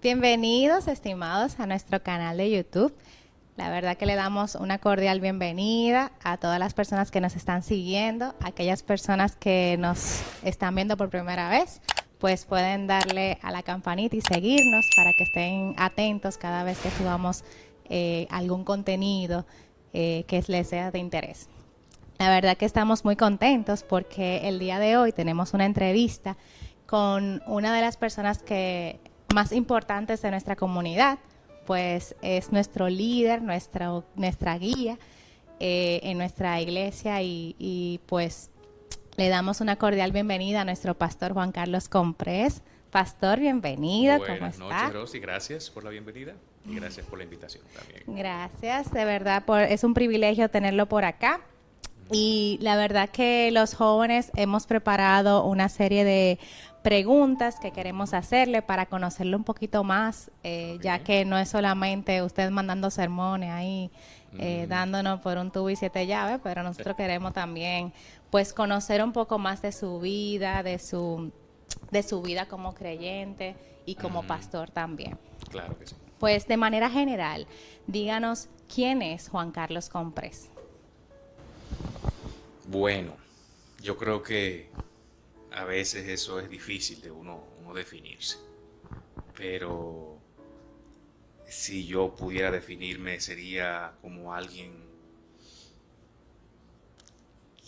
Bienvenidos, estimados, a nuestro canal de YouTube. La verdad que le damos una cordial bienvenida a todas las personas que nos están siguiendo, a aquellas personas que nos están viendo por primera vez, pues pueden darle a la campanita y seguirnos para que estén atentos cada vez que subamos algún contenido que les sea de interés. La verdad que estamos muy contentos porque el día de hoy tenemos una entrevista con una de las personas más importantes de nuestra comunidad, pues es nuestro líder, nuestra guía en nuestra iglesia y le damos una cordial bienvenida a nuestro pastor Juan Carlos Comprés. Pastor, bienvenido, ¿cómo Buenas noches, está? Rosy. Gracias por la bienvenida y gracias por la invitación también. Gracias, de verdad, es un privilegio tenerlo por acá. Y la verdad que los jóvenes hemos preparado una serie de preguntas que queremos hacerle para conocerlo un poquito más, Muy ya bien. que no es solamente usted mandando sermones ahí, Mm, dándonos por un tubo y siete llaves, pero nosotros queremos también pues conocer un poco más de su vida, de su vida como creyente y como mm, pastor también. claro que sí. Pues de manera general, díganos quién es Juan Carlos Comprés. Bueno, yo creo que a veces eso es difícil de uno definirse, pero si yo pudiera definirme sería como alguien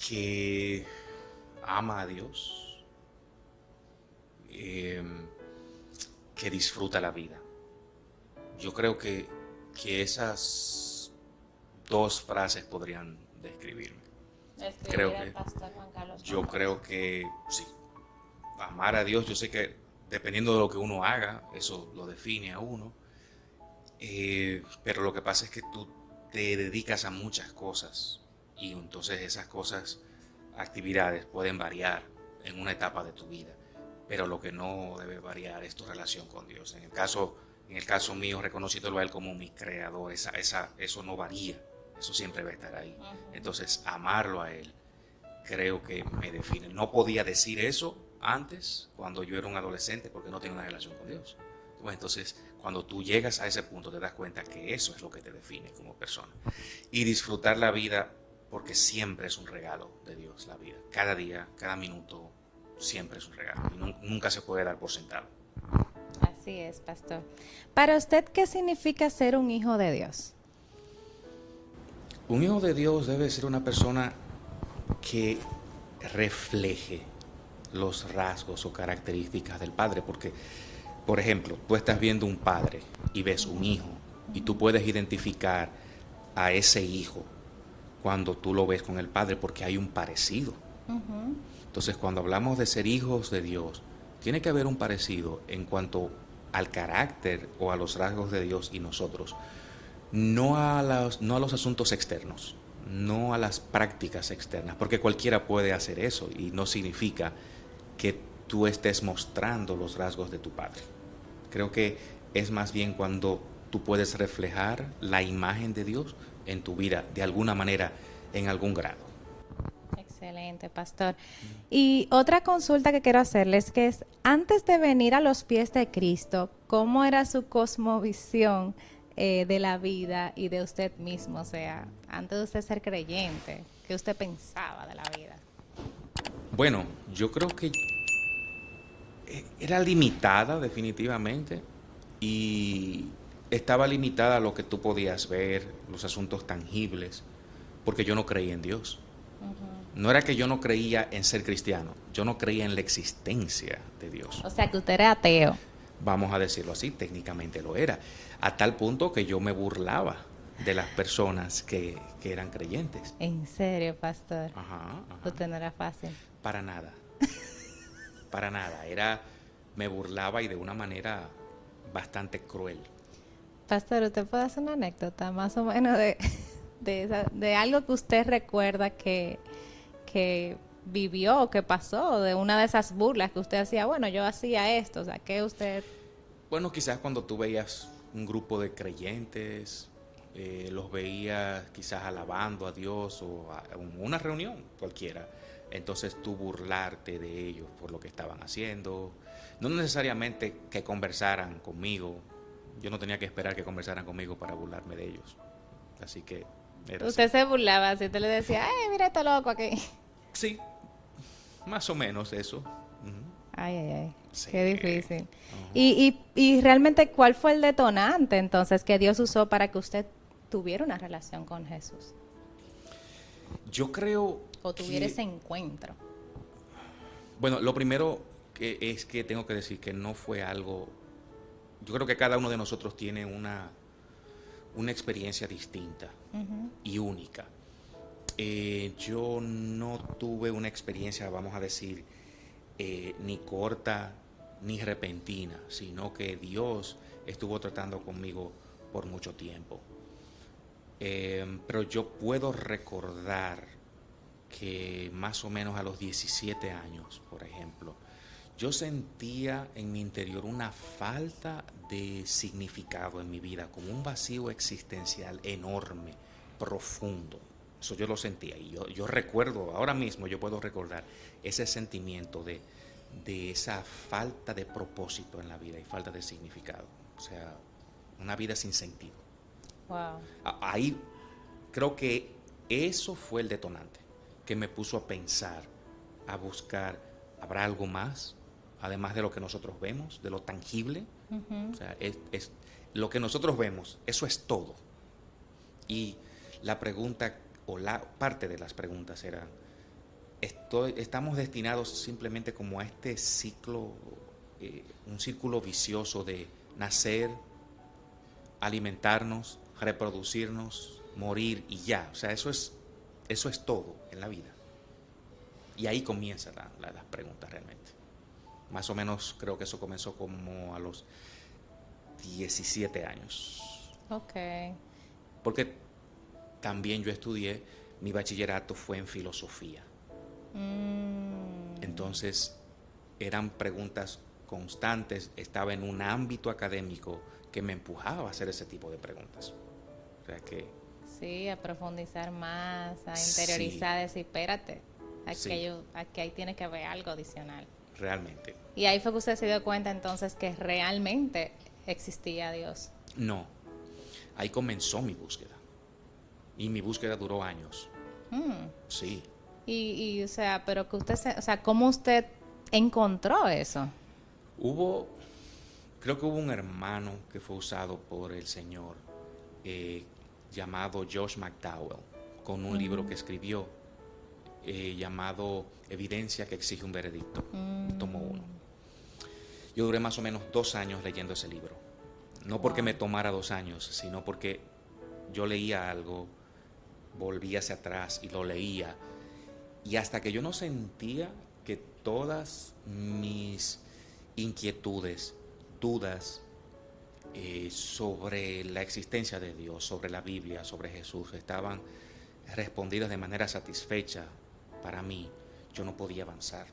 que ama a Dios, em, que disfruta la vida. Yo creo que esas dos frases podrían describirme. Escribir Creo el que pastor Juan Carlos yo Comprés. creo que sí, amar a Dios, yo sé que dependiendo de lo que uno haga, eso lo define a uno, pero lo que pasa es que tú te dedicas a muchas cosas y entonces esas cosas, actividades pueden variar en una etapa de tu vida, pero lo que no debe variar es tu relación con Dios. En el caso mío, reconociéndolo a Él como mi creador, eso no varía, eso siempre va a estar ahí. Entonces, amarlo a Él creo que me define. No podía decir eso antes, cuando yo era un adolescente, porque no tenía una relación con Dios. Pues entonces, cuando tú llegas a ese punto, te das cuenta que eso es lo que te define como persona. Y disfrutar la vida, porque siempre es un regalo de Dios, la vida. Cada día, cada minuto, siempre es un regalo. Y nunca se puede dar por sentado. Así es, pastor. Para usted, ¿qué significa ser un hijo de Dios? Un hijo de Dios debe ser una persona que refleje los rasgos o características del padre, porque, por ejemplo, tú estás viendo un padre y ves un hijo y tú puedes identificar a ese hijo cuando tú lo ves con el padre porque hay un parecido. Entonces, cuando hablamos de ser hijos de Dios, tiene que haber un parecido en cuanto al carácter o a los rasgos de Dios y nosotros, no a los asuntos externos, no a las prácticas externas, porque cualquiera puede hacer eso y no significa que tú estés mostrando los rasgos de tu padre. Creo que es más bien cuando tú puedes reflejar la imagen de Dios en tu vida de alguna manera, en algún grado. Excelente, pastor. Y otra consulta que quiero hacerles que es, antes de venir a los pies de Cristo, ¿cómo era su cosmovisión de la vida y de usted mismo? O sea, antes de usted ser creyente, ¿qué usted pensaba de la vida? Bueno, yo creo que era limitada definitivamente y estaba limitada a lo que tú podías ver, los asuntos tangibles, porque yo no creía en Dios. No era que yo no creía en ser cristiano, yo no creía en la existencia de Dios. O sea, que usted era ateo. Vamos a decirlo así, técnicamente lo era, a tal punto que yo me burlaba de las personas que eran creyentes. En serio, pastor. Ajá, ajá. Usted no era fácil. Para nada, para nada. Me burlaba y de una manera bastante cruel. Pastor, ¿usted puede hacer una anécdota más o menos de algo que usted recuerda que vivió o que pasó, de una de esas burlas que usted hacía? Bueno, yo hacía esto, o sea, que usted... Bueno, quizás cuando tú veías un grupo de creyentes, los veías quizás alabando a Dios o en una reunión cualquiera, entonces tú burlarte de ellos por lo que estaban haciendo. No necesariamente que conversaran conmigo. Yo no tenía que esperar que conversaran conmigo para burlarme de ellos. Así que era así. Usted se burlaba, así usted le decía, ay, mira este loco aquí. Sí, más o menos eso. Ujú. Ay, ay, ay, Sí. qué difícil. Ujú. Y realmente, ¿cuál fue el detonante entonces que Dios usó para que usted tuviera una relación con Jesús? Yo creo O tuviera ese que, encuentro. bueno, lo primero que es que tengo que decir que no fue algo, yo creo que cada uno de nosotros tiene una experiencia distinta Ujú. y única. Yo no tuve una experiencia, vamos a decir, ni corta ni repentina, sino que Dios estuvo tratando conmigo por mucho tiempo. Pero yo puedo recordar que más o menos a los 17 años, por ejemplo, yo sentía en mi interior una falta de significado en mi vida, como un vacío existencial enorme, profundo. Eso yo lo sentía y yo recuerdo, ahora mismo yo puedo recordar ese sentimiento de esa falta de propósito en la vida y falta de significado. O sea, una vida sin sentido. Wow. Ahí creo que eso fue el detonante que me puso a pensar, a buscar, ¿habrá algo más? Además de lo que nosotros vemos, de lo tangible. O Ujú. sea, lo que nosotros vemos, eso es todo. Y la pregunta, o la parte de las preguntas eran, estamos destinados simplemente como a este ciclo, un círculo vicioso de nacer, alimentarnos, reproducirnos, morir y ya. O sea, eso es todo en la vida. Y ahí comienzan las preguntas realmente. Más o menos creo que eso comenzó como a los 17 años. Ok. Porque también yo estudié, mi bachillerato fue en filosofía. Mm. Entonces eran preguntas constantes, estaba en un ámbito académico que me empujaba a hacer ese tipo de preguntas. O sea que Sí, a profundizar más, a sí, interiorizar, decir, espérate, sí, aquí ahí tiene que haber algo adicional. realmente. Y ahí fue que usted se dio cuenta entonces que realmente existía Dios. No, ahí comenzó mi búsqueda. Y mi búsqueda duró años. Mm. Sí. O sea, pero que o sea, ¿cómo usted encontró eso? Hubo, creo que hubo un hermano que fue usado por el Señor, eh, llamado Josh McDowell, con un libro que escribió, llamado Evidencia que exige un veredicto, tomo Mm. uno. Yo duré más o menos 2 años leyendo ese libro. No porque me Wow. tomara 2 años, sino porque yo leía algo, volvía hacia atrás y lo leía. Y hasta que yo no sentía que todas mis inquietudes, dudas, sobre la existencia de Dios, sobre la Biblia, sobre Jesús, estaban respondidas de manera satisfecha para mí, yo no podía avanzar.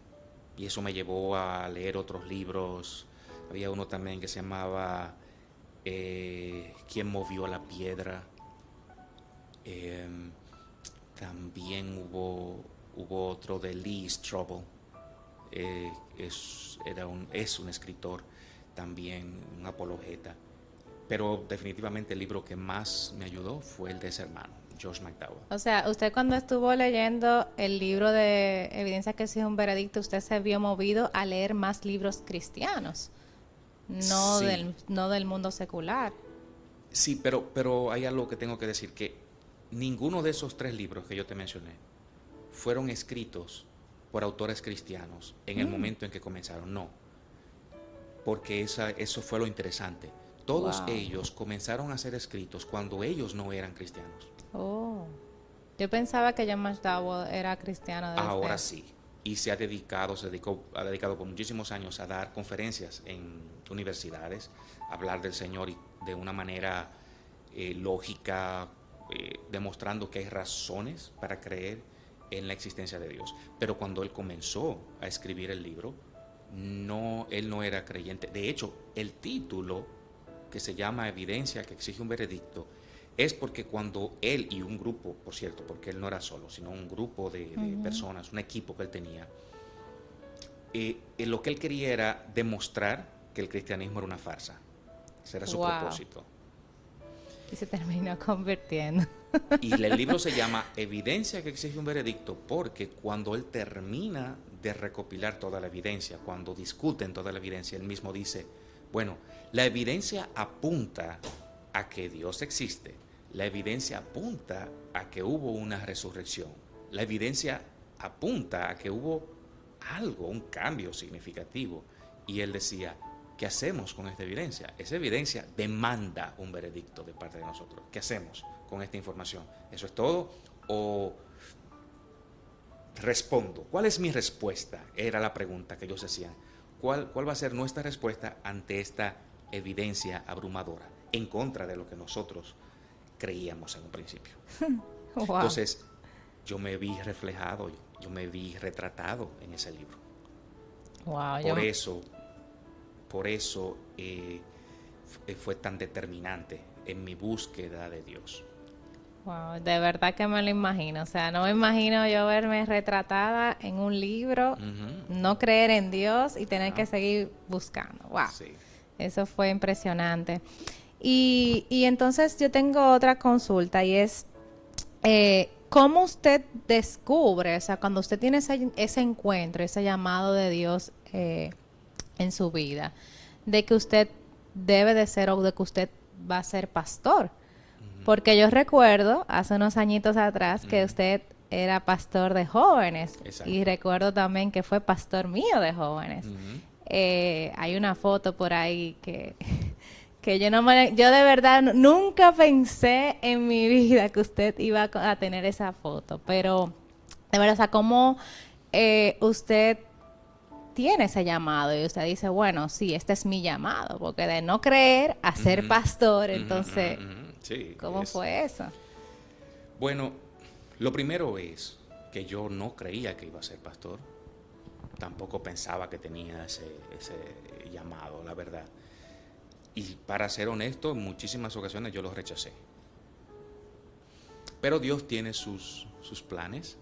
Y eso me llevó a leer otros libros. Había uno también que se llamaba ¿Quién movió la piedra? Eh, También hubo otro de Lee Strobel. Es un escritor, también un apologeta. Pero definitivamente el libro que más me ayudó fue el de ese hermano, Josh McDowell. O sea, usted cuando estuvo leyendo el libro de Evidencia que exige un veredicto, usted se vio movido a leer más libros cristianos, Sí, no del mundo secular. sí, pero hay algo que tengo que decir, que ninguno de esos 3 libros que yo te mencioné fueron escritos por autores cristianos en el Mm. momento en que comenzaron, no, porque eso fue lo interesante. Todos Wow. ellos comenzaron a ser escritos cuando ellos no eran cristianos. Oh. Yo pensaba que John McDowell era cristiano Ahora desde... sí. Y ha dedicado por muchísimos años a dar conferencias en universidades, a hablar del Señor de una manera lógica, demostrando que hay razones para creer en la existencia de Dios. Pero cuando él comenzó a escribir el libro, no, él no era creyente. De hecho, el título, que se llama Evidencia que exige un veredicto, es porque cuando él y un grupo, por cierto, porque él no era solo, sino un grupo de Ujú. personas, un equipo que él tenía, lo que él quería era demostrar que el cristianismo era una farsa. Ese era su Wow. propósito. Y se terminó convirtiendo. Y el libro se llama Evidencia que exige un veredicto, porque cuando él termina de recopilar toda la evidencia, cuando discuten toda la evidencia, él mismo dice, bueno, la evidencia apunta a que Dios existe, la evidencia apunta a que hubo una resurrección, la evidencia apunta a que hubo algo, un cambio significativo. Y él decía, ¿qué hacemos con esta evidencia? Esa evidencia demanda un veredicto de parte de nosotros. ¿Qué hacemos con esta información? ¿Eso es todo? ¿O respondo? ¿Cuál es mi respuesta? Era la pregunta que ellos hacían. ¿Cuál va a ser nuestra respuesta ante esta evidencia abrumadora en contra de lo que nosotros creíamos en un principio? Wow. Entonces, yo me vi reflejado, yo me vi retratado en ese libro. Wow, Por eso fue tan determinante en mi búsqueda de Dios. wow, de verdad que me lo imagino. O sea, no me imagino yo verme retratada en un libro, no creer en Dios y tener que seguir buscando. Wow, Sí. eso fue impresionante. Y entonces yo tengo otra consulta y es, ¿cómo usted descubre, o sea, cuando usted tiene ese encuentro, ese llamado de Dios en su vida, de que usted debe de ser o de que usted va a ser pastor? Porque yo recuerdo hace unos añitos atrás que usted era pastor de jóvenes. Exacto. Y recuerdo también que fue pastor mío de jóvenes. Hay una foto por ahí que yo de verdad nunca pensé en mi vida que usted iba a tener esa foto. Pero de verdad, o sea, ¿cómo usted tiene ese llamado y usted dice, bueno, sí, este es mi llamado? Porque de no creer a ser pastor, entonces, Sí, ¿cómo fue eso? Bueno, lo primero es que yo no creía que iba a ser pastor. Tampoco pensaba que tenía ese llamado, la verdad. Y para ser honesto, en muchísimas ocasiones yo lo rechacé. Pero Dios tiene sus planes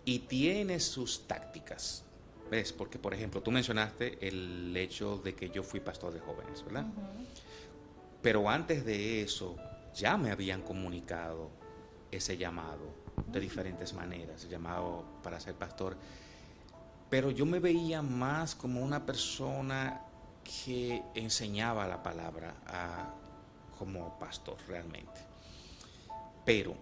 y tiene sus tácticas. ¿Ves? Porque, por ejemplo, tú mencionaste el hecho de que yo fui pastor de jóvenes, ¿verdad? Pero antes de eso, ya me habían comunicado ese llamado de diferentes maneras, el llamado para ser pastor. Pero yo me veía más como una persona que enseñaba la palabra como pastor realmente. Pero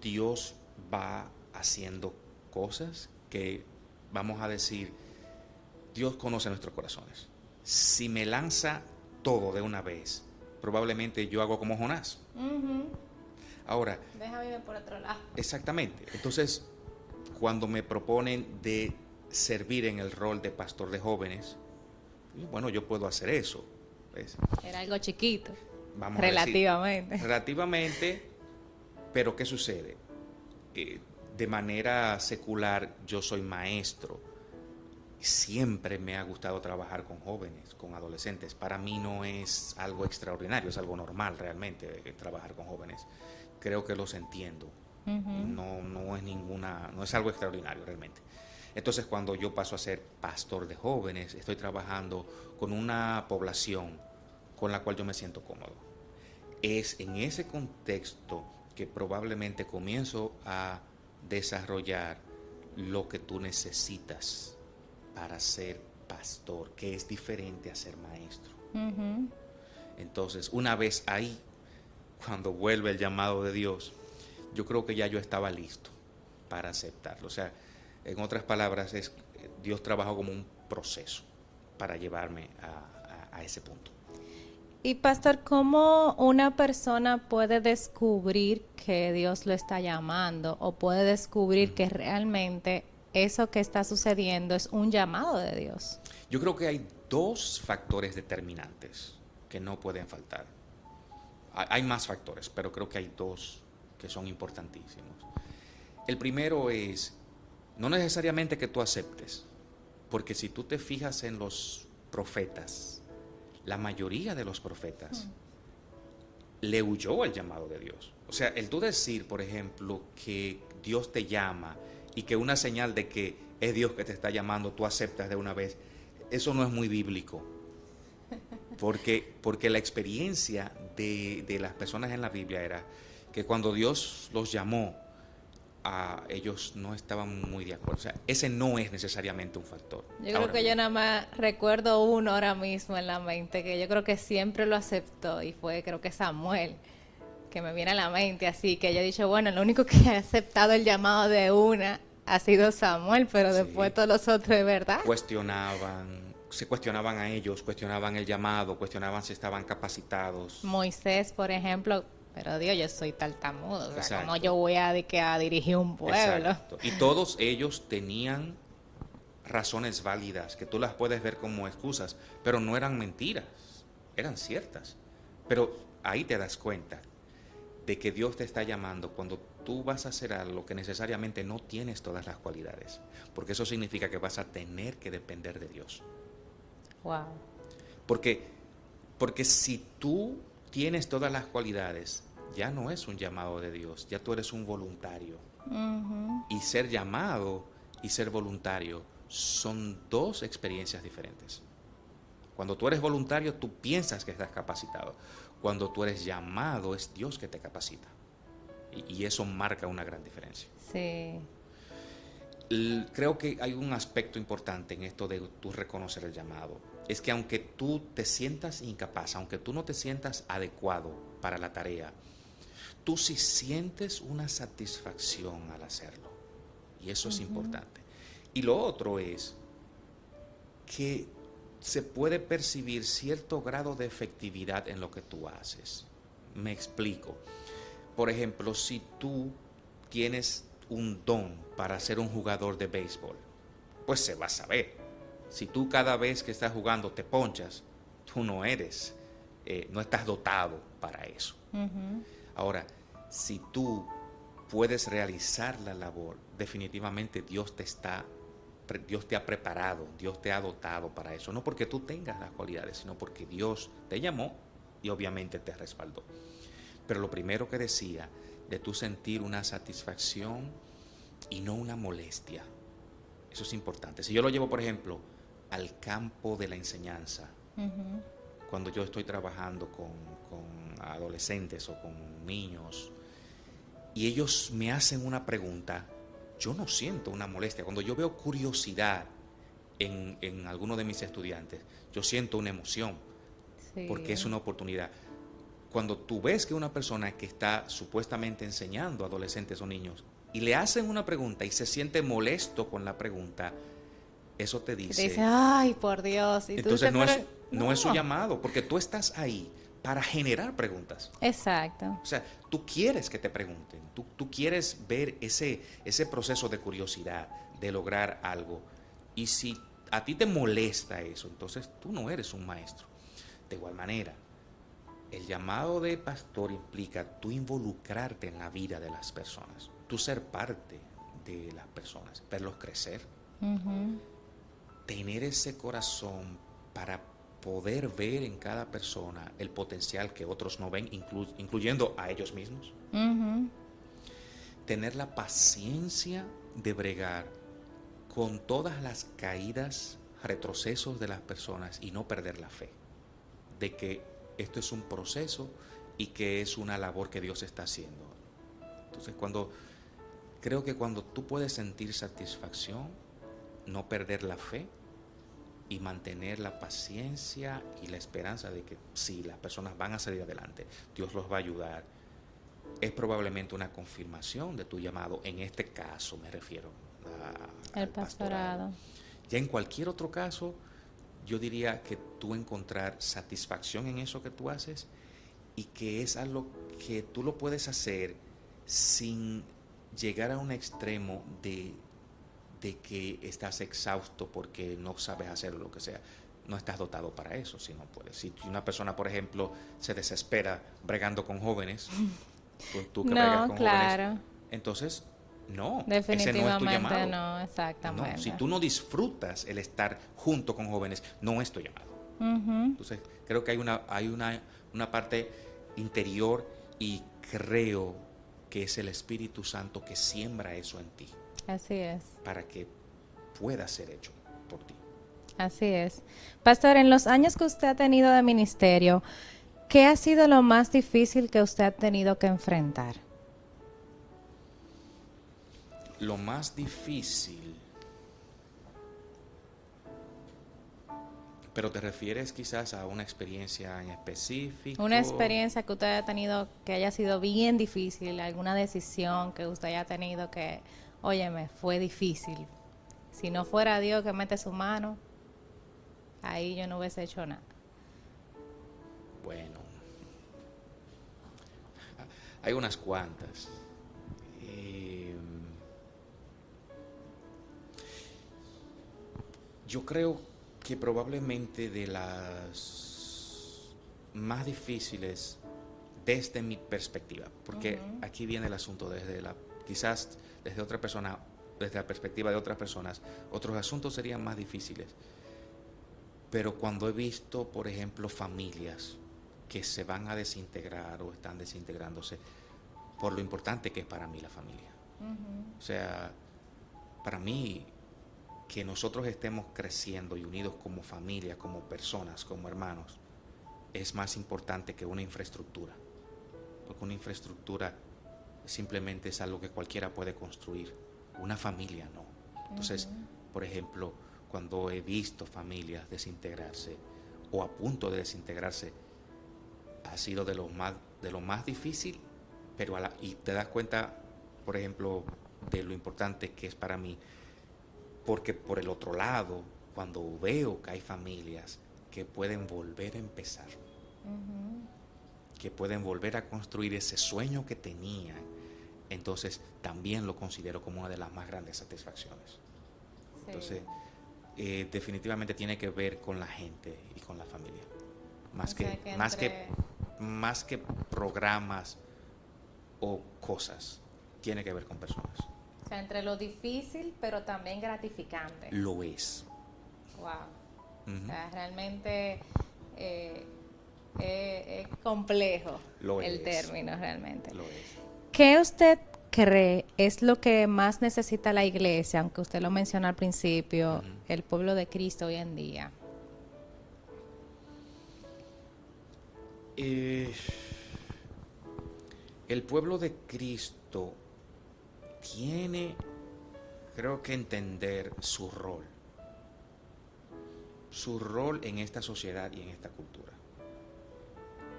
Dios va haciendo cosas que, vamos a decir, Dios conoce nuestros corazones. Si me lanza todo de una vez, probablemente yo hago como Jonás. Ahora, Déjame ir por otro lado. exactamente. Entonces, cuando me proponen de servir en el rol de pastor de jóvenes, bueno, yo puedo hacer eso. ¿Ves? Era algo chiquito, Vamos a relativamente. decir, relativamente, pero ¿qué sucede? De manera secular, yo soy maestro. Siempre me ha gustado trabajar con jóvenes, con adolescentes. Para mí no es algo extraordinario, es algo normal realmente trabajar con jóvenes. Creo que los entiendo. No es algo extraordinario realmente. Entonces, cuando yo paso a ser pastor de jóvenes, estoy trabajando con una población con la cual yo me siento cómodo. Es en ese contexto que probablemente comienzo a desarrollar lo que tú necesitas para ser pastor, que es diferente a ser maestro. Entonces, una vez ahí, cuando vuelve el llamado de Dios, yo creo que ya yo estaba listo para aceptarlo. O sea, en otras palabras, Dios trabajó como un proceso para llevarme a ese punto. Y pastor, ¿cómo una persona puede descubrir que Dios lo está llamando o puede descubrir que realmente eso que está sucediendo es un llamado de Dios? Yo creo que hay dos factores determinantes que no pueden faltar. Hay más factores, pero creo que hay dos que son importantísimos. El primero es, no necesariamente que tú aceptes, porque si tú te fijas en los profetas, la mayoría de los profetas le huyó al llamado de Dios. O sea, el tú decir, por ejemplo, que Dios te llama y que una señal de que es Dios que te está llamando, tú aceptas de una vez. Eso no es muy bíblico. Porque la experiencia de las personas en la Biblia era que cuando Dios los llamó, ellos no estaban muy de acuerdo. O sea, ese no es necesariamente un factor. Yo creo Ahora que yo bien, nada más recuerdo uno ahora mismo en la mente, que yo creo que siempre lo aceptó y fue, creo que Samuel, que me viene a la mente, así que yo he dicho, bueno, lo único que ha aceptado el llamado de una ha sido Samuel, pero después sí, todos los otros, ¿de verdad? se cuestionaban a ellos, cuestionaban el llamado, cuestionaban si estaban capacitados. Moisés, por ejemplo, pero Dios, yo soy tartamudo, o sea, ¿cómo yo Exacto, voy a dirigir un pueblo? exacto. Y todos ellos tenían razones válidas, que tú las puedes ver como excusas, pero no eran mentiras, eran ciertas. Pero ahí te das cuenta de que Dios te está llamando cuando tú vas a hacer algo que necesariamente no tienes todas las cualidades, porque eso significa que vas a tener que depender de Dios. Wow. Porque, porque si tú tienes todas las cualidades, ya no es un llamado de Dios, ya tú eres un voluntario. Ujú. Y ser llamado y ser voluntario son dos experiencias diferentes. Cuando tú eres voluntario, tú piensas que estás capacitado. Cuando tú eres llamado, es Dios que te capacita. Y eso marca una gran diferencia. Sí. Creo que hay un aspecto importante en esto de tú reconocer el llamado. Es que aunque tú te sientas incapaz, aunque tú no te sientas adecuado para la tarea, tú sí sientes una satisfacción al hacerlo. Y eso es importante. Y lo otro es que se puede percibir cierto grado de efectividad en lo que tú haces. Me explico. Por ejemplo, si tú tienes un don para ser un jugador de béisbol, pues se va a saber. Si tú cada vez que estás jugando te ponchas, tú no eres, no estás dotado para eso. Ujú. Ahora, si tú puedes realizar la labor, definitivamente Dios te ha preparado, Dios te ha dotado para eso. No porque tú tengas las cualidades, sino porque Dios te llamó y obviamente te respaldó. Pero lo primero que decía, de tú sentir una satisfacción y no una molestia, eso es importante. Si yo lo llevo, por ejemplo, al campo de la enseñanza, Ujú. cuando yo estoy trabajando con adolescentes o con niños y ellos me hacen una pregunta, yo no siento una molestia. Cuando yo veo curiosidad en alguno de mis estudiantes, yo siento una emoción porque es Sí. una oportunidad. Cuando tú ves que una persona que está supuestamente enseñando a adolescentes o niños y le hacen una pregunta y se siente molesto con la pregunta, eso te Que te dice, dice, ay, por Dios. Y tú entonces dices, no pero es, no es su no. llamado, porque tú estás ahí para generar preguntas. Exacto. O sea, tú quieres que te pregunten, tú quieres ver ese proceso de curiosidad, de lograr algo. Y si a ti te molesta eso, entonces tú no eres un maestro. De igual manera, el llamado de pastor implica tú involucrarte en la vida de las personas, tú ser parte de las personas, verlos crecer, Ujú. tener ese corazón para poder ver en cada persona el potencial que otros no ven, incluyendo a ellos mismos. Ujú. Tener la paciencia de bregar con todas las caídas, retrocesos de las personas y no perder la fe de que esto es un proceso y que es una labor que Dios está haciendo. Entonces, creo que cuando tú puedes sentir satisfacción, no perder la fe y mantener la paciencia y la esperanza de que sí, las personas van a salir adelante, Dios los va a ayudar, es probablemente una confirmación de tu llamado. En este caso me refiero El al pastorado. pastorado. Ya en cualquier otro caso, yo diría que tú encontrar satisfacción en eso que tú haces y que es algo que tú lo puedes hacer sin llegar a un extremo de que estás exhausto porque no sabes hacer lo que sea. No estás dotado para eso, si no puedes. Si una persona, por ejemplo, se desespera bregando con jóvenes, tú que bregas No, con jóvenes, claro. entonces no, ese no es tu Definitivamente llamado. no, No, si exactamente. tú no disfrutas el estar junto con jóvenes, no es tu llamado. Ujú. Entonces, creo que una parte interior y creo que es el Espíritu Santo que siembra eso en ti Así es. para que pueda ser hecho por ti. Así es. Pastor, en los años que usted ha tenido de ministerio, ¿qué ha sido lo más difícil que usted ha tenido que enfrentar? Lo más difícil, pero te refieres quizás a una experiencia en específico. Una experiencia que usted haya tenido que haya sido bien difícil, alguna decisión que usted haya tenido que, óyeme, fue difícil. Si no fuera Dios que mete su mano, ahí yo no hubiese hecho nada. Bueno, hay unas cuantas. Yo creo que probablemente de las más difíciles desde mi perspectiva, porque aquí viene el asunto quizás desde otra persona, desde la perspectiva de otras personas, otros asuntos serían más difíciles. Pero cuando he visto, por ejemplo, familias que se van a desintegrar o están desintegrándose, por lo importante que es para mí la familia. O sea, para mí, que nosotros estemos creciendo y unidos como familia, como personas, como hermanos, es más importante que una infraestructura. Porque una infraestructura simplemente es algo que cualquiera puede construir. Una familia no. Entonces, por ejemplo, cuando he visto familias desintegrarse o a punto de desintegrarse, ha sido de lo más difícil, pero y te das cuenta, por ejemplo, de lo importante que es para mí, porque por el otro lado, cuando veo que hay familias que pueden volver a empezar, que pueden volver a construir ese sueño que tenían, entonces también lo considero como una de las más grandes satisfacciones. Sí. Entonces, definitivamente tiene que ver con la gente y con la familia, más que programas o cosas, tiene que ver con personas. O sea, entre lo difícil, pero también gratificante. Lo es. Wow. O sea, realmente es complejo el término, realmente. Lo es. ¿Qué usted cree es lo que más necesita la iglesia, aunque usted lo mencionó al principio, el pueblo de Cristo hoy en día? El pueblo de Cristo tiene, creo que, entender su rol en esta sociedad y en esta cultura.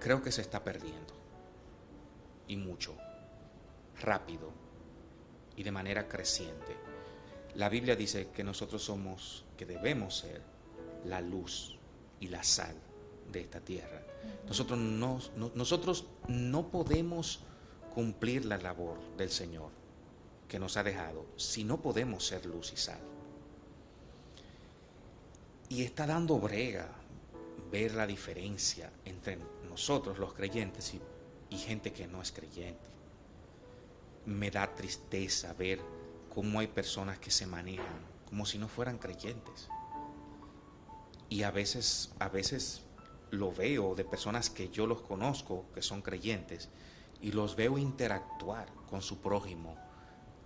Creo que se está perdiendo, y mucho, rápido y de manera creciente. La Biblia dice que que debemos ser la luz y la sal de esta tierra. Nosotros no podemos cumplir la labor del Señor que nos ha dejado si no podemos ser luz y sal. Y está dando brega ver la diferencia entre nosotros los creyentes y gente que no es creyente. Me da tristeza ver cómo hay personas que se manejan como si no fueran creyentes. Y a veces lo veo de personas que yo los conozco, que son creyentes, y los veo interactuar con su prójimo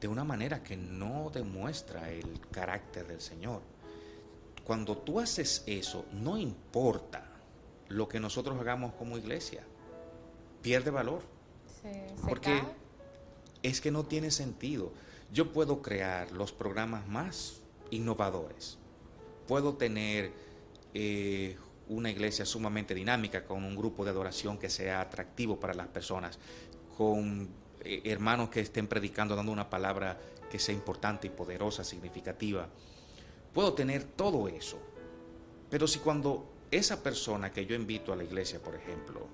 de una manera que no demuestra el carácter del Señor. Cuando tú haces eso, no importa lo que nosotros hagamos como iglesia, pierde valor. Porque es que no tiene sentido. Yo puedo crear los programas más innovadores, puedo tener una iglesia sumamente dinámica con un grupo de adoración que sea atractivo para las personas, con hermanos que estén predicando, dando una palabra que sea importante y poderosa, significativa. Puedo tener todo eso, pero si cuando esa persona que yo invito a la iglesia, por ejemplo,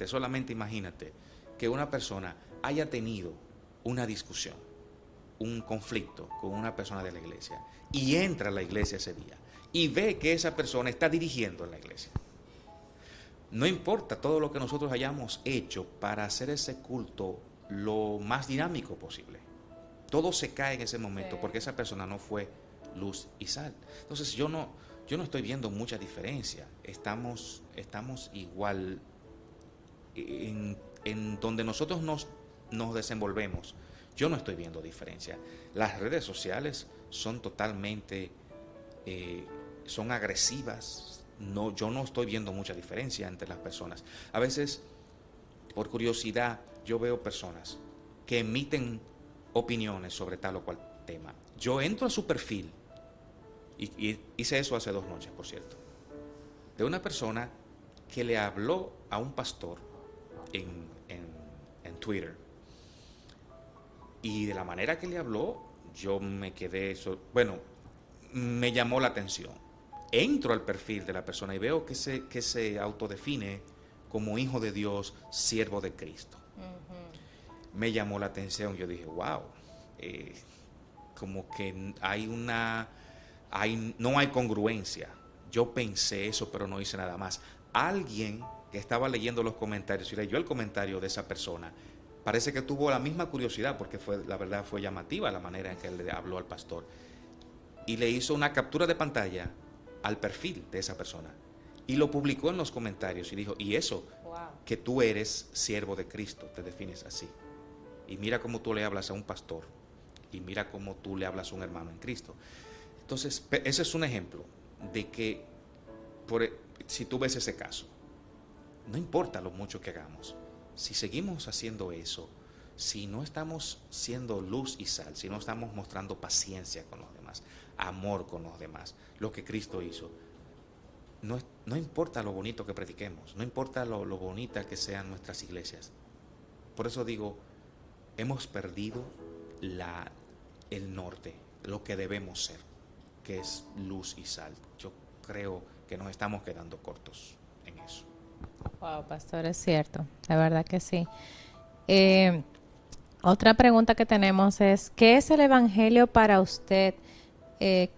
solamente imagínate que una persona haya tenido una discusión, un conflicto con una persona de la iglesia y entra a la iglesia ese día y ve que esa persona está dirigiendo en la iglesia. No importa todo lo que nosotros hayamos hecho para hacer ese culto lo más dinámico posible. Todo se cae en ese momento porque esa persona no fue luz y sal. Entonces yo no estoy viendo mucha diferencia. Estamos igual en donde nosotros nos desenvolvemos. Yo no estoy viendo diferencia. Las redes sociales son totalmente, son agresivas. No, yo no estoy viendo mucha diferencia entre las personas. A veces, por curiosidad, yo veo personas que emiten opiniones sobre tal o cual tema. Yo entro a su perfil, y hice eso hace 2 noches, por cierto, de una persona que le habló a un pastor en Twitter. Y de la manera que le habló, yo me quedé, bueno, me llamó la atención. Entro al perfil de la persona y veo que se autodefine como hijo de Dios, siervo de Cristo. Me llamó la atención, yo dije, wow, como que no hay congruencia. Yo pensé eso, pero no hice nada más. Alguien que estaba leyendo los comentarios y leyó el comentario de esa persona, parece que tuvo la misma curiosidad, porque la verdad fue llamativa la manera en que él le habló al pastor, y le hizo una captura de pantalla al perfil de esa persona y lo publicó en los comentarios y dijo, y eso, wow, que tú eres siervo de Cristo, te defines así, y mira cómo tú le hablas a un pastor, y mira cómo tú le hablas a un hermano en Cristo. Entonces, ese es un ejemplo de que si tú ves ese caso, no importa lo mucho que hagamos, si seguimos haciendo eso, si no estamos siendo luz y sal, si no estamos mostrando paciencia con los demás, amor con los demás, lo que Cristo hizo, no importa lo bonito que prediquemos, no importa lo bonita que sean nuestras iglesias. Por eso digo, hemos perdido el norte, lo que debemos ser, que es luz y sal. Yo creo que nos estamos quedando cortos en eso. Wow, pastor, es cierto, la verdad que sí. Otra pregunta que tenemos es, ¿qué es el evangelio para usted?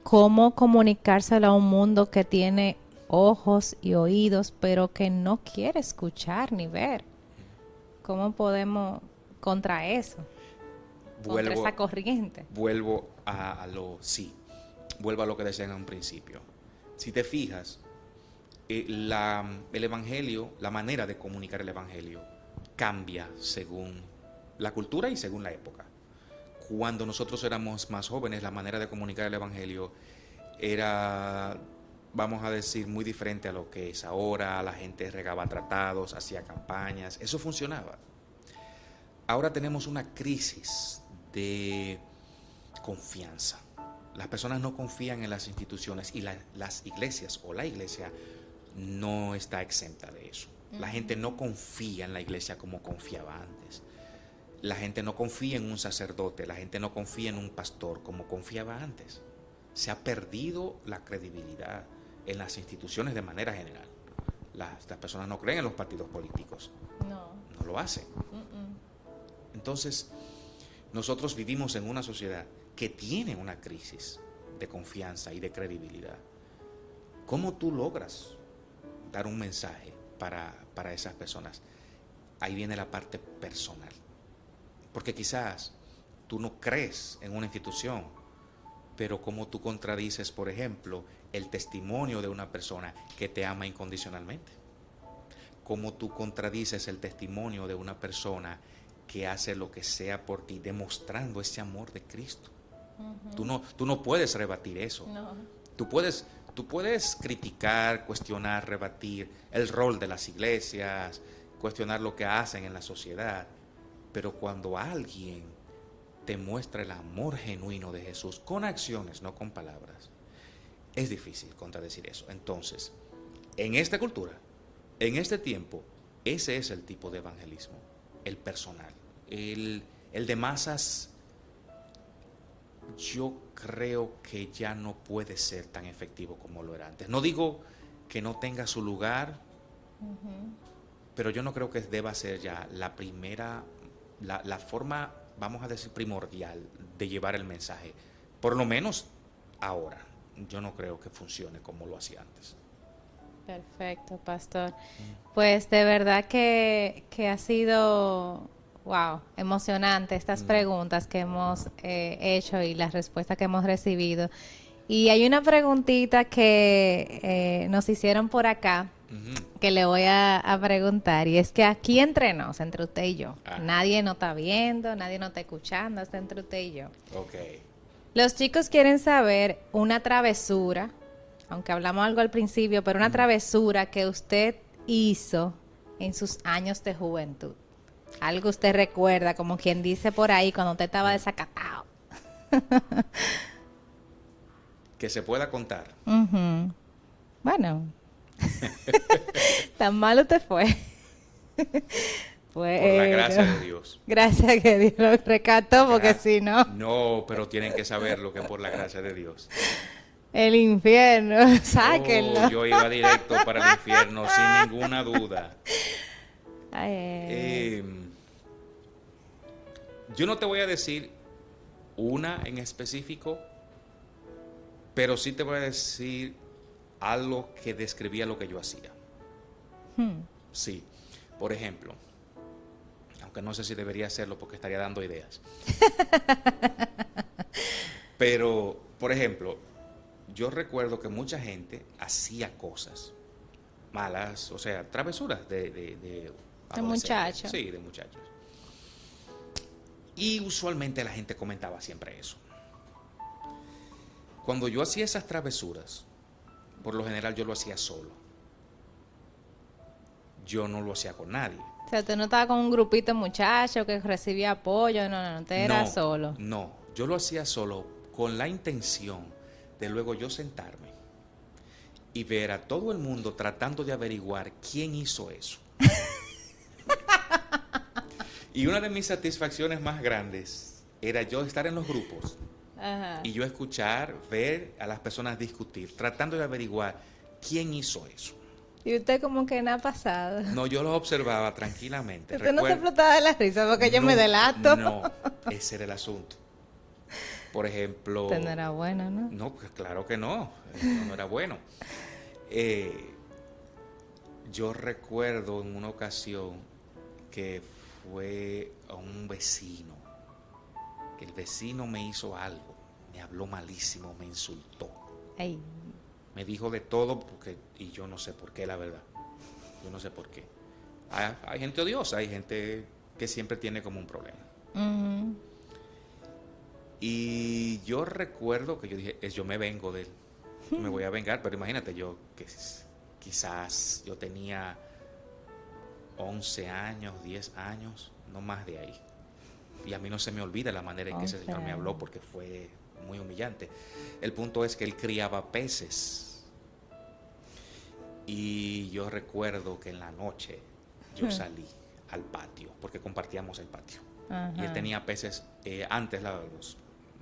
¿Cómo comunicárselo a un mundo que tiene ojos y oídos, pero que no quiere escuchar ni ver? ¿Cómo podemos contra eso? Contra esa corriente. Vuelvo a lo que decían en un principio. Si te fijas, el evangelio, la manera de comunicar el evangelio cambia según la cultura y según la época. Cuando nosotros éramos más jóvenes, la manera de comunicar el evangelio era, vamos a decir, muy diferente a lo que es ahora. La gente regaba tratados, hacía campañas, eso funcionaba. Ahora tenemos una crisis de confianza. Las personas no confían en las instituciones y las iglesias o la iglesia no está exenta de eso. La gente no confía en la iglesia como confiaba antes. La gente no confía en un sacerdote, la gente no confía en un pastor como confiaba antes. Se ha perdido la credibilidad en las instituciones de manera general. Las personas no creen en los partidos políticos. No lo hacen. Entonces, nosotros vivimos en una sociedad que tiene una crisis de confianza y de credibilidad. ¿Cómo tú logras dar un mensaje para esas personas? Ahí viene la parte personal. Porque quizás tú no crees en una institución, pero cómo tú contradices, por ejemplo, el testimonio de una persona que te ama incondicionalmente. Cómo tú contradices el testimonio de una persona que hace lo que sea por ti, demostrando ese amor de Cristo. Tú no puedes rebatir eso. No. Tú puedes criticar, cuestionar, rebatir el rol de las iglesias, cuestionar lo que hacen en la sociedad, pero cuando alguien te muestra el amor genuino de Jesús con acciones, no con palabras, es difícil contradecir eso. Entonces, en esta cultura, en este tiempo, ese es el tipo de evangelismo, el personal. El de masas, yo creo que ya no puede ser tan efectivo como lo era antes. No digo que no tenga su lugar, pero yo no creo que deba ser ya la primera, la forma, vamos a decir, primordial de llevar el mensaje. Por lo menos ahora, yo no creo que funcione como lo hacía antes. Perfecto, pastor. Pues de verdad que ha sido... Wow, emocionante estas preguntas que hemos hecho y las respuestas que hemos recibido. Y hay una preguntita que nos hicieron por acá Ujú. que le voy a preguntar. Y es que aquí entre nos, entre usted y yo, Ajá. nadie nos está viendo, nadie nos está escuchando, está entre usted y yo. Ok. Los chicos quieren saber una travesura, aunque hablamos algo al principio, pero una travesura que usted hizo en sus años de juventud. Algo usted recuerda, como quien dice por ahí, cuando usted estaba desacatado. Que se pueda contar. Ujú. Bueno, tan malo te fue. Por la gracia Bueno, de Dios. gracias a que Dios lo rescató, porque Gra- si no, No, pero tienen que saber lo que es por la gracia de Dios. el infierno, Oh, sáquenlo. yo iba directo para el infierno sin ninguna duda. Ay, Eh, yo no te voy a decir una en específico, pero sí te voy a decir algo que describía lo que yo hacía. Sí, por ejemplo, aunque no sé si debería hacerlo porque estaría dando ideas. Pero, por ejemplo, yo recuerdo que mucha gente hacía cosas malas, o sea, travesuras de el adolescentes. muchacho. Sí, de muchachos. Y usualmente la gente comentaba siempre eso. Cuando yo hacía esas travesuras, por lo general yo lo hacía solo. Yo no lo hacía con nadie. O sea, tú no estabas con un grupito de muchachos que recibía apoyo, no, te era No, solo. no, yo lo hacía solo con la intención de luego yo sentarme y ver a todo el mundo tratando de averiguar quién hizo eso. Y una de mis satisfacciones más grandes era yo estar en los grupos Ajá. y yo escuchar, ver a las personas discutir, tratando de averiguar quién hizo eso. Y usted como que nada ha pasado. No, yo los observaba tranquilamente. Usted no se explotaba de la risa porque yo me No, delato. no, ese era el asunto. Por ejemplo, Usted no era bueno, ¿no? no, pues claro que no, no, no era bueno. Eh, yo recuerdo en una ocasión que fue a un vecino, que el vecino me hizo algo, me habló malísimo, me insultó, Ay. me dijo de todo porque, y yo no sé por qué, la verdad, yo no sé por qué. Hay gente odiosa, hay gente que siempre tiene como un problema. Ujú. Y yo recuerdo que yo dije, yo me vengo de él, me voy a vengar, pero imagínate yo que quizás yo tenía 11 años, 10 años, no más de ahí. Y a mí no se me olvida la manera en que ese 11 señor me habló años. porque fue muy humillante. El punto es que él criaba peces. Y yo recuerdo que en la noche yo salí al patio, porque compartíamos el patio. Y él Ajá. tenía peces, antes los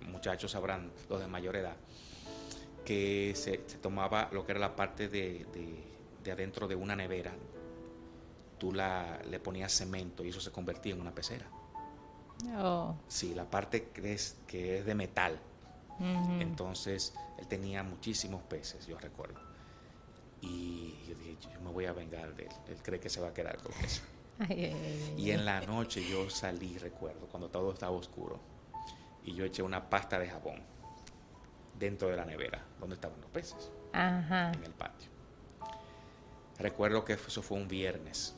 muchachos sabrán, los de mayor edad, que se tomaba lo que era la parte de adentro de una nevera, tú le ponías cemento y eso se convertía en una pecera. Oh. Sí, la parte que es de metal. Ujú. Entonces, él tenía muchísimos peces, yo recuerdo. Y yo dije, yo me voy a vengar de él. Él cree que se va a quedar con eso. Ay, ay, ay, Y ay. en la noche yo salí, recuerdo, cuando todo estaba oscuro. Y yo eché una pasta de jabón dentro de la nevera, donde estaban los peces, Ajá. en el patio. Recuerdo que eso fue un viernes.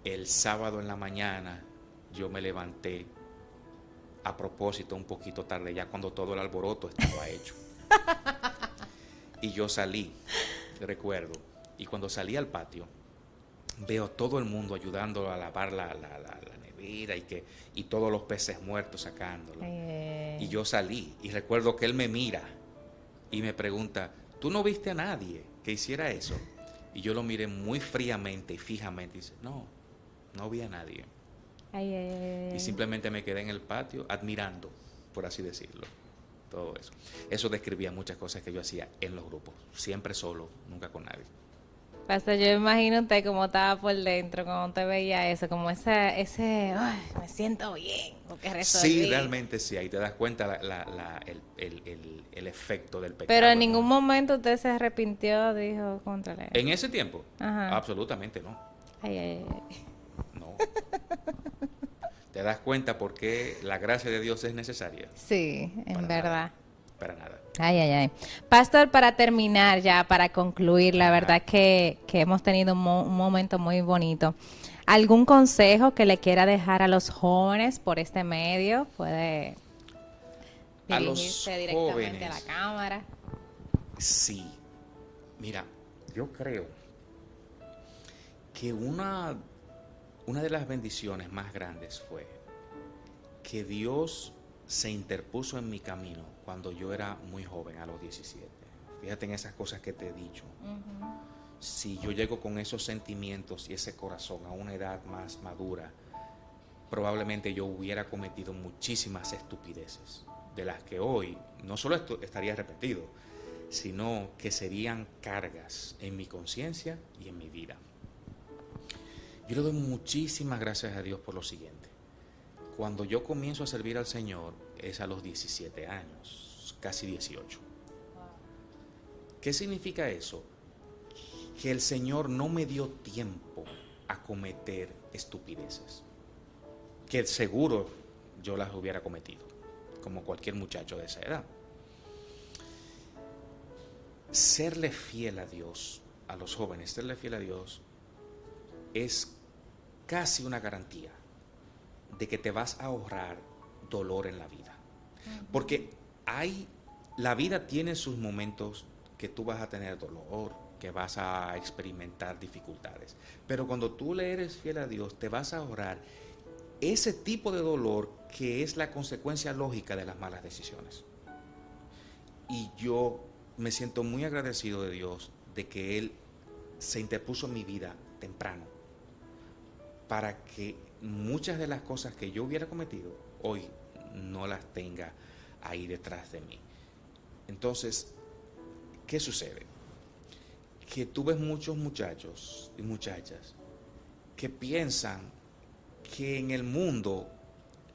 El sábado en la mañana yo me levanté a propósito un poquito tarde, ya cuando todo el alboroto estaba hecho. Y yo salí, recuerdo, y cuando salí al patio, veo todo el mundo ayudando a lavar la nevera y todos los peces muertos sacándolo. Y yo salí y recuerdo que él me mira y me pregunta, ¿tú no viste a nadie que hiciera eso? Y yo lo miré muy fríamente y fijamente y dice, no, no vi a nadie. Ay, ay, ay, Y ay. simplemente me quedé en el patio admirando, por así decirlo, todo eso. Eso describía muchas cosas que yo hacía en los grupos, siempre solo, nunca con nadie. Pastor, yo me imagino usted como estaba por dentro, cuando te veía eso, como ay, me siento bien, porque Sí, resolví. realmente sí, ahí te das cuenta el efecto del Pero pecado en en ningún uno. momento usted se arrepintió, dijo, contrale. En ese tiempo, Ajá. absolutamente no, Ay, ay, ay. no. Te das cuenta por qué la gracia de Dios es necesaria. Sí, en Para nada. verdad. para nada. Ay, ay, ay. Pastor, para terminar ya, para concluir, la verdad que hemos tenido un momento muy bonito. ¿Algún consejo que le quiera dejar a los jóvenes por este medio? Puede A dirigirse los directamente a la jóvenes, cámara. sí. Mira, yo creo que una de las bendiciones más grandes fue que Dios se interpuso en mi camino cuando yo era muy joven, a los 17. Fíjate en esas cosas que te he dicho. Si yo llego con esos sentimientos y ese corazón a una edad más madura, probablemente yo hubiera cometido muchísimas estupideces, de las que hoy no solo estaría arrepentido, sino que serían cargas en mi conciencia y en mi vida. Yo le doy muchísimas gracias a Dios por lo siguiente. Cuando yo comienzo a servir al Señor es a los 17 años, casi 18. ¿Qué significa eso? Que el Señor no me dio tiempo a cometer estupideces, que seguro yo las hubiera cometido, como cualquier muchacho de esa edad. Serle fiel a Dios, a los jóvenes, serle fiel a Dios es casi una garantía de que te vas a ahorrar dolor en la vida. Porque la vida tiene sus momentos que tú vas a tener dolor, que vas a experimentar dificultades. Pero cuando tú le eres fiel a Dios, te vas a ahorrar ese tipo de dolor que es la consecuencia lógica de las malas decisiones. Y yo me siento muy agradecido de Dios de que Él se interpuso en mi vida temprano para que muchas de las cosas que yo hubiera cometido hoy no las tenga ahí detrás de mí. Entonces, ¿qué sucede? Que tú ves muchos muchachos y muchachas que piensan que en el mundo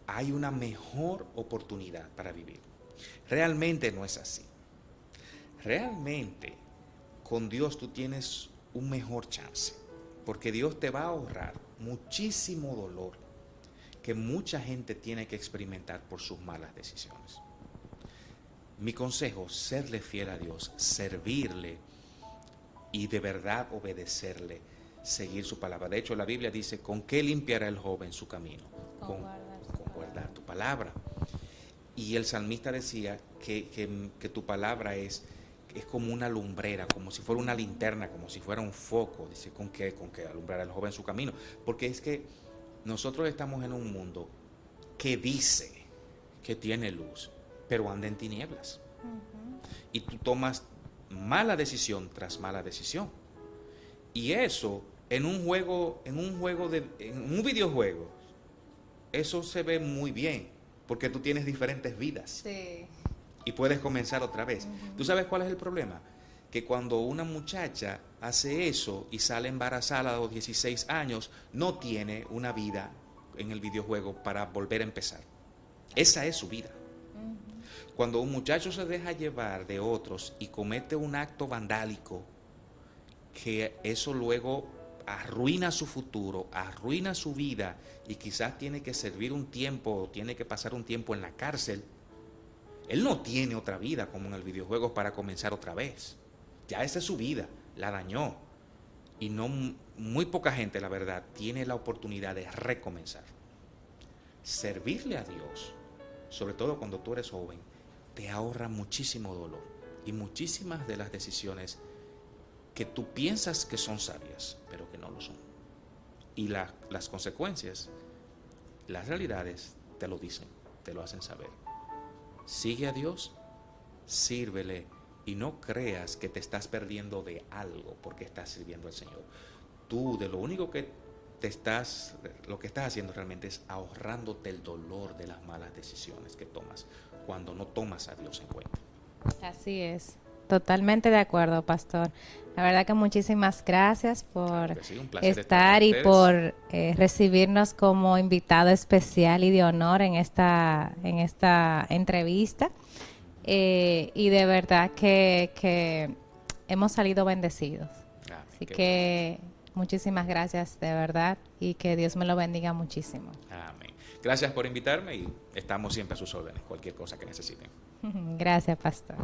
hay una mejor oportunidad para vivir. Realmente no es así. Realmente con Dios tú tienes un mejor chance, porque Dios te va a ahorrar muchísimo dolor que mucha gente tiene que experimentar por sus malas decisiones. Mi consejo, serle fiel a Dios, servirle y de verdad obedecerle, seguir su palabra. De hecho, la Biblia dice, ¿con qué limpiará el joven su camino? Con guardar tu palabra. Y el salmista decía que tu palabra es como una lumbrera, como si fuera una linterna, como si fuera un foco. Dice, ¿con qué alumbrará el joven su camino? Porque es que nosotros estamos en un mundo que dice que tiene luz, pero anda en tinieblas. Y tú tomas mala decisión tras mala decisión. Y eso, en un videojuego, eso se ve muy bien, porque tú tienes diferentes vidas. Sí. Y puedes comenzar otra vez. ¿Tú sabes cuál es el problema? Que cuando una muchacha hace eso y sale embarazada a los 16 años, no tiene una vida en el videojuego para volver a empezar. Esa es su vida. Cuando un muchacho se deja llevar de otros y comete un acto vandálico, que eso luego arruina su futuro, arruina su vida y quizás tiene que servir un tiempo o tiene que pasar un tiempo en la cárcel, él no tiene otra vida como en el videojuego para comenzar otra vez. Ya esa es su vida, la dañó. Y muy poca gente, la verdad, tiene la oportunidad de recomenzar. Servirle a Dios, sobre todo cuando tú eres joven, te ahorra muchísimo dolor y muchísimas de las decisiones que tú piensas que son sabias, pero que no lo son. Y las consecuencias, las realidades, te lo dicen, te lo hacen saber. Sigue a Dios, sírvele y no creas que te estás perdiendo de algo porque estás sirviendo al Señor. Tú de lo único que lo que estás haciendo realmente es ahorrándote el dolor de las malas decisiones que tomas cuando no tomas a Dios en cuenta. Así es. Totalmente de acuerdo, pastor. La verdad que muchísimas gracias por Claro sí, un placer estar y con por recibirnos como invitado especial y de honor en esta entrevista. Y de verdad que hemos salido bendecidos. Así que muchísimas gracias de verdad y que Dios me lo bendiga muchísimo. Amén. Gracias por invitarme y estamos siempre a sus órdenes, cualquier cosa que necesiten. Gracias, pastor.